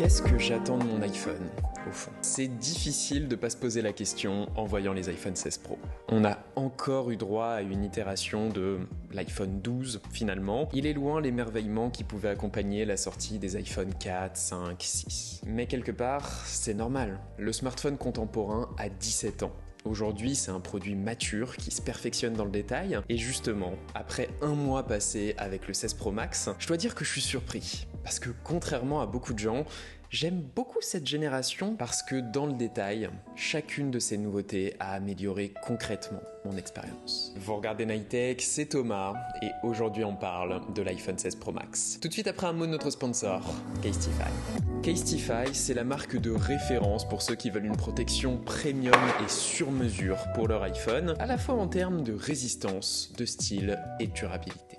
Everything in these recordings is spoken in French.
Qu'est-ce que j'attends de mon iPhone, au fond? C'est difficile de pas se poser la question en voyant les iPhone 16 Pro. On a encore eu droit à une itération de l'iPhone 12 finalement. Il est loin l'émerveillement qui pouvait accompagner la sortie des iPhone 4, 5, 6. Mais quelque part, c'est normal. Le smartphone contemporain a 17 ans. Aujourd'hui, c'est un produit mature qui se perfectionne dans le détail. Et justement, après un mois passé avec le 16 Pro Max, je dois dire que je suis surpris. Parce que contrairement à beaucoup de gens, j'aime beaucoup cette génération parce que dans le détail, chacune de ces nouveautés a amélioré concrètement mon expérience. Vous regardez Nightech, c'est Thomas et aujourd'hui on parle de l'iPhone 16 Pro Max. Tout de suite après un mot de notre sponsor, Casetify. Casetify, c'est la marque de référence pour ceux qui veulent une protection premium et sur mesure pour leur iPhone, à la fois en termes de résistance, de style et de durabilité.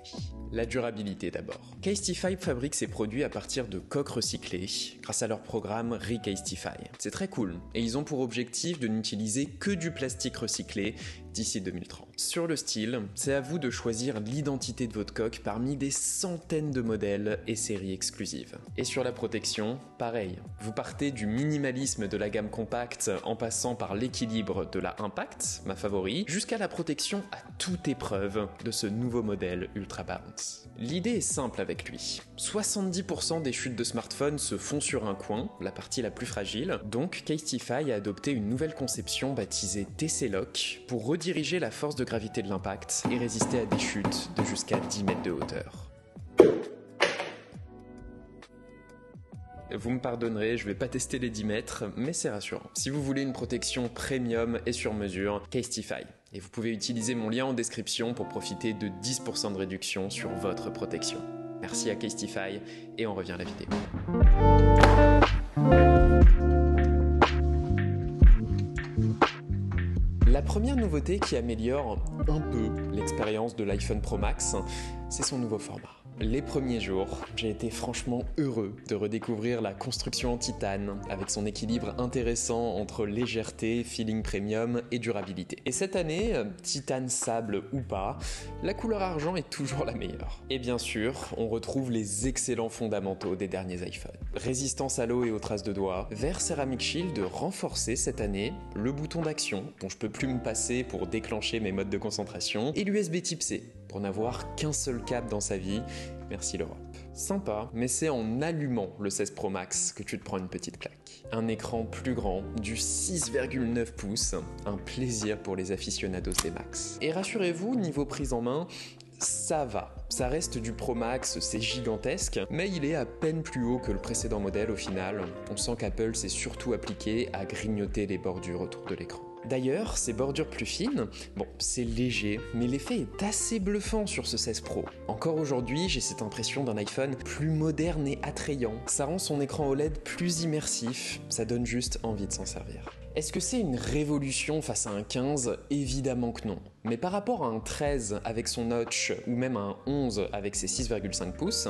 La durabilité d'abord. Casetify fabrique ses produits à partir de coques recyclées grâce à leur programme Recasetify. C'est très cool et ils ont pour objectif de n'utiliser que du plastique recyclé d'ici 2030. Sur le style, c'est à vous de choisir l'identité de votre coque parmi des centaines de modèles et séries exclusives. Et sur la protection, pareil. Vous partez du minimalisme de la gamme compacte en passant par l'équilibre de la Impact, ma favori, jusqu'à la protection à toute épreuve de ce nouveau modèle Ultra Bounce. L'idée est simple avec lui. 70% des chutes de smartphone se font sur un coin, la partie la plus fragile, donc Casetify a adopté une nouvelle conception baptisée TC Lock pour rediriger la force de gravité de l'impact et résister à des chutes de jusqu'à 10 mètres de hauteur. Vous me pardonnerez, je vais pas tester les 10 mètres, mais c'est rassurant. Si vous voulez une protection premium et sur mesure, Casetify. Et vous pouvez utiliser mon lien en description pour profiter de 10% de réduction sur votre protection. Merci à Casetify et on revient à la vidéo. La première nouveauté qui améliore un peu l'expérience de l'iPhone Pro Max, c'est son nouveau format. Les premiers jours, j'ai été franchement heureux de redécouvrir la construction en titane avec son équilibre intéressant entre légèreté, feeling premium et durabilité. Et cette année, titane sable ou pas, la couleur argent est toujours la meilleure. Et bien sûr, on retrouve les excellents fondamentaux des derniers iPhones. Résistance à l'eau et aux traces de doigts, verre Ceramic Shield renforcé cette année, le bouton d'action dont je peux plus me passer pour déclencher mes modes de concentration et l'USB Type C pour n'avoir qu'un seul câble dans sa vie. Merci l'Europe. Sympa, mais c'est en allumant le 16 Pro Max que tu te prends une petite claque. Un écran plus grand, du 6,9 pouces, un plaisir pour les aficionados des Max. Et rassurez-vous, niveau prise en main, ça va. Ça reste du Pro Max, c'est gigantesque, mais il est à peine plus haut que le précédent modèle au final. On sent qu'Apple s'est surtout appliqué à grignoter les bordures autour de l'écran. D'ailleurs, ces bordures plus fines, bon, c'est léger, mais l'effet est assez bluffant sur ce 16 Pro. Encore aujourd'hui, j'ai cette impression d'un iPhone plus moderne et attrayant. Ça rend son écran OLED plus immersif, ça donne juste envie de s'en servir. Est-ce que c'est une révolution face à un 15 ? Évidemment que non. Mais par rapport à un 13 avec son notch, ou même à un 11 avec ses 6,5 pouces,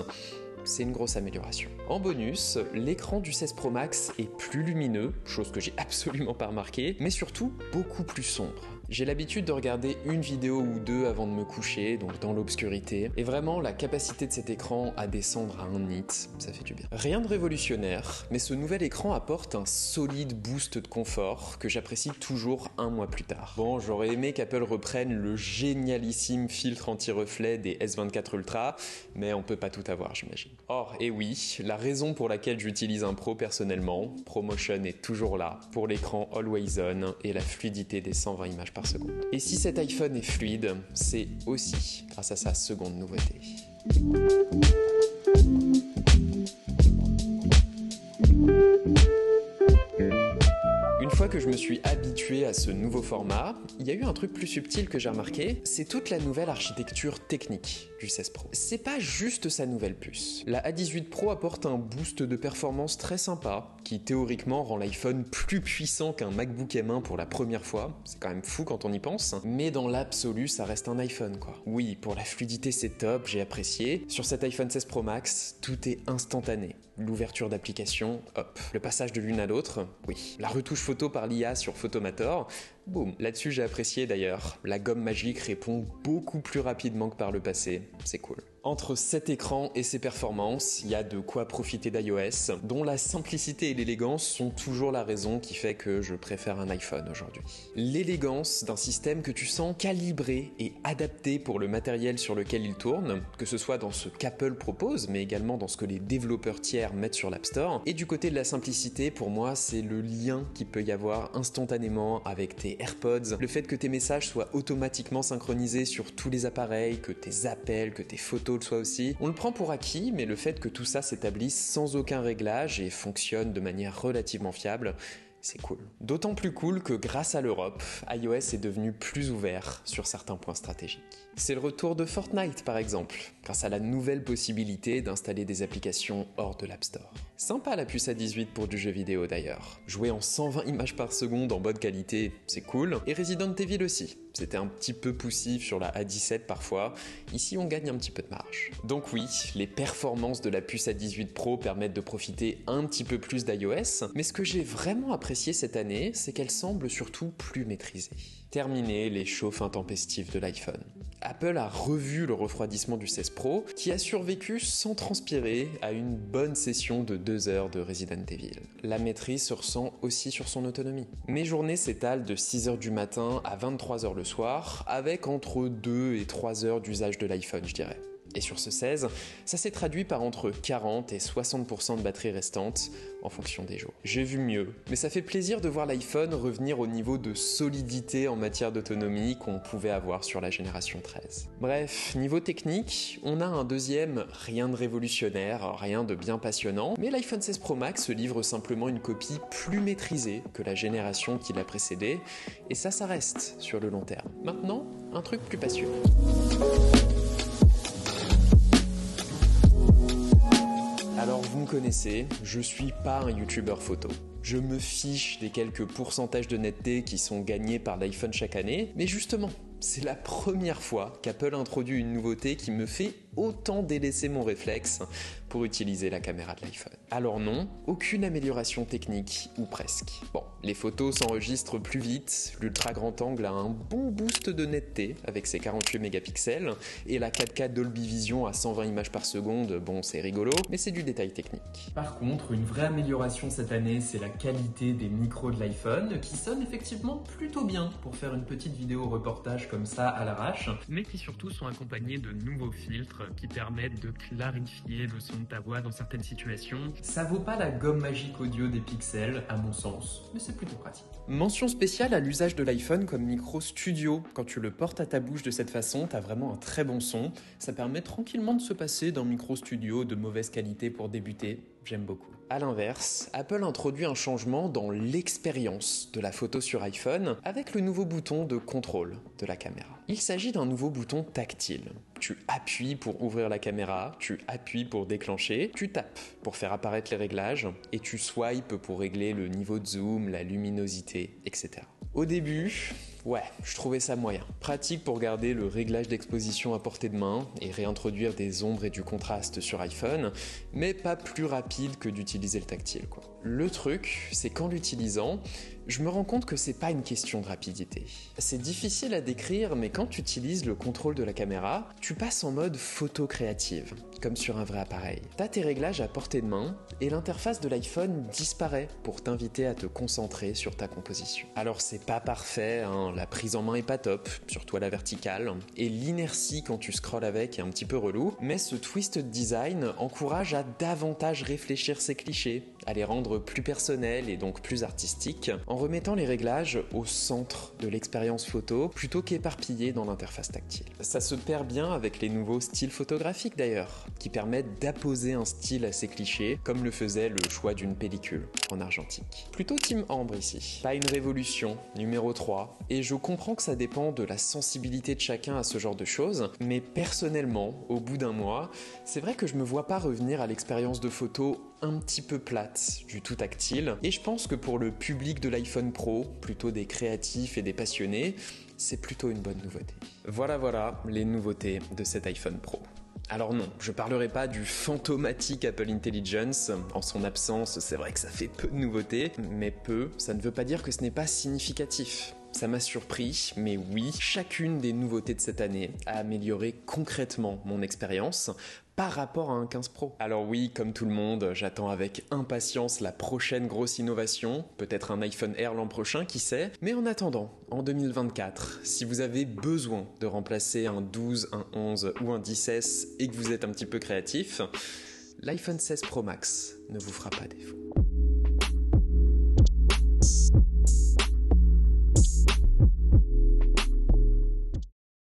c'est une grosse amélioration. En bonus, l'écran du 16 Pro Max est plus lumineux, chose que j'ai absolument pas remarqué, mais surtout beaucoup plus sombre. J'ai l'habitude de regarder une vidéo ou deux avant de me coucher, donc dans l'obscurité, et vraiment la capacité de cet écran à descendre à un nit, ça fait du bien. Rien de révolutionnaire, mais ce nouvel écran apporte un solide boost de confort que j'apprécie toujours un mois plus tard. Bon, j'aurais aimé qu'Apple reprenne le génialissime filtre anti-reflet des S24 Ultra, mais on peut pas tout avoir, j'imagine. Or, et oui, la raison pour laquelle j'utilise un Pro personnellement, ProMotion est toujours là, pour l'écran Always On et la fluidité des 120 images par seconde. Et si cet iPhone est fluide, c'est aussi grâce à sa seconde nouveauté. Une fois que je me suis habitué à ce nouveau format, il y a eu un truc plus subtil que j'ai remarqué, c'est toute la nouvelle architecture technique du 16 Pro. C'est pas juste sa nouvelle puce. La A18 Pro apporte un boost de performance très sympa, qui théoriquement rend l'iPhone plus puissant qu'un MacBook M1 pour la première fois. C'est quand même fou quand on y pense. Mais dans l'absolu, ça reste un iPhone, quoi. Oui, pour la fluidité, c'est top, j'ai apprécié. Sur cet iPhone 16 Pro Max, tout est instantané. L'ouverture d'application, hop. Le passage de l'une à l'autre, oui. La retouche photo par l'IA sur Photomator, Boum. Là-dessus j'ai apprécié d'ailleurs, la gomme magique répond beaucoup plus rapidement que par le passé, c'est cool. Entre cet écran et ses performances, il y a de quoi profiter d'iOS, dont la simplicité et l'élégance sont toujours la raison qui fait que je préfère un iPhone aujourd'hui. L'élégance d'un système que tu sens calibré et adapté pour le matériel sur lequel il tourne, que ce soit dans ce qu'Apple propose, mais également dans ce que les développeurs tiers mettent sur l'App Store. Et du côté de la simplicité, pour moi, c'est le lien qu'il peut y avoir instantanément avec tes AirPods, le fait que tes messages soient automatiquement synchronisés sur tous les appareils, que tes appels, que tes photos le soient aussi. On le prend pour acquis, mais le fait que tout ça s'établisse sans aucun réglage et fonctionne de manière relativement fiable, c'est cool. D'autant plus cool que grâce à l'Europe, iOS est devenu plus ouvert sur certains points stratégiques. C'est le retour de Fortnite par exemple, grâce à la nouvelle possibilité d'installer des applications hors de l'App Store. Sympa la puce A18 pour du jeu vidéo d'ailleurs. Jouer en 120 images par seconde en bonne qualité, c'est cool. Et Resident Evil aussi. C'était un petit peu poussif sur la A17 parfois. Ici, on gagne un petit peu de marge. Donc oui, les performances de la puce A18 Pro permettent de profiter un petit peu plus d'iOS, mais ce que j'ai vraiment apprécié cette année, c'est qu'elle semble surtout plus maîtrisée. Terminé les chauffes intempestives de l'iPhone. Apple a revu le refroidissement du 16 Pro, qui a survécu sans transpirer à une bonne session de 2 heures de Resident Evil. La maîtrise se ressent aussi sur son autonomie. Mes journées s'étalent de 6 heures du matin à 23 heures le soir, avec entre 2 et 3 heures d'usage de l'iPhone, je dirais. Et sur ce 16, ça s'est traduit par entre 40 et 60% de batterie restante en fonction des jours. J'ai vu mieux, mais ça fait plaisir de voir l'iPhone revenir au niveau de solidité en matière d'autonomie qu'on pouvait avoir sur la génération 13. Bref, niveau technique, on a un deuxième rien de révolutionnaire, rien de bien passionnant, mais l'iPhone 16 Pro Max se livre simplement une copie plus maîtrisée que la génération qui l'a précédée, et ça reste sur le long terme. Maintenant, un truc plus passionnant. Alors vous me connaissez, je suis pas un youtubeur photo. Je me fiche des quelques pourcentages de netteté qui sont gagnés par l'iPhone chaque année, mais justement, c'est la première fois qu'Apple introduit une nouveauté qui me fait autant délaisser mon réflexe pour utiliser la caméra de l'iPhone. Alors non, aucune amélioration technique, ou presque. Bon, les photos s'enregistrent plus vite, l'ultra grand angle a un bon boost de netteté avec ses 48 mégapixels, et la 4K Dolby Vision à 120 images par seconde, bon c'est rigolo, mais c'est du détail technique. Par contre, une vraie amélioration cette année, c'est la qualité des micros de l'iPhone, qui sonnent effectivement plutôt bien pour faire une petite vidéo reportage comme ça à l'arrache, mais qui surtout sont accompagnés de nouveaux filtres qui permettent de clarifier le son de ta voix dans certaines situations. Ça vaut pas la gomme magique audio des Pixels, à mon sens, mais c'est plutôt pratique. Mention spéciale à l'usage de l'iPhone comme micro studio. Quand tu le portes à ta bouche de cette façon, t'as vraiment un très bon son. Ça permet tranquillement de se passer d'un micro studio de mauvaise qualité pour débuter. J'aime beaucoup. A l'inverse, Apple introduit un changement dans l'expérience de la photo sur iPhone avec le nouveau bouton de contrôle de la caméra. Il s'agit d'un nouveau bouton tactile. Tu appuies pour ouvrir la caméra, tu appuies pour déclencher, tu tapes pour faire apparaître les réglages et tu swipes pour régler le niveau de zoom, la luminosité, etc. Au début, ouais, je trouvais ça moyen. Pratique pour garder le réglage d'exposition à portée de main et réintroduire des ombres et du contraste sur iPhone, mais pas plus rapide que d'utiliser le tactile, quoi. Le truc, c'est qu'en l'utilisant, je me rends compte que c'est pas une question de rapidité. C'est difficile à décrire, mais quand tu utilises le contrôle de la caméra, tu passes en mode photo créative, comme sur un vrai appareil. T'as tes réglages à portée de main, et l'interface de l'iPhone disparaît pour t'inviter à te concentrer sur ta composition. Alors c'est pas parfait, hein, la prise en main est pas top, surtout à la verticale, et l'inertie quand tu scrolles avec est un petit peu relou, mais ce twisted design encourage à davantage réfléchir ses clichés, à les rendre plus personnels et donc plus artistiques, en remettant les réglages au centre de l'expérience photo plutôt qu'éparpillés dans l'interface tactile. Ça se perd bien avec les nouveaux styles photographiques d'ailleurs, qui permettent d'apposer un style à ces clichés, comme le faisait le choix d'une pellicule en argentique. Plutôt team ambre ici. Pas une révolution, numéro 3, et je comprends que ça dépend de la sensibilité de chacun à ce genre de choses, mais personnellement, au bout d'un mois, c'est vrai que je me vois pas revenir à l'expérience de photo un petit peu plate, du tout tactile, et je pense que pour le public de l'iPhone Pro, plutôt des créatifs et des passionnés, c'est plutôt une bonne nouveauté. Voilà les nouveautés de cet iPhone Pro. Alors non, je parlerai pas du fantomatique Apple Intelligence, en son absence c'est vrai que ça fait peu de nouveautés, mais peu, ça ne veut pas dire que ce n'est pas significatif. ça m'a surpris, mais oui, chacune des nouveautés de cette année a amélioré concrètement mon expérience par rapport à un 15 Pro. Alors oui, comme tout le monde, j'attends avec impatience la prochaine grosse innovation, peut-être un iPhone Air l'an prochain, qui sait. Mais en attendant, en 2024, si vous avez besoin de remplacer un 12, un 11 ou un 10S et que vous êtes un petit peu créatif, l'iPhone 16 Pro Max ne vous fera pas défaut.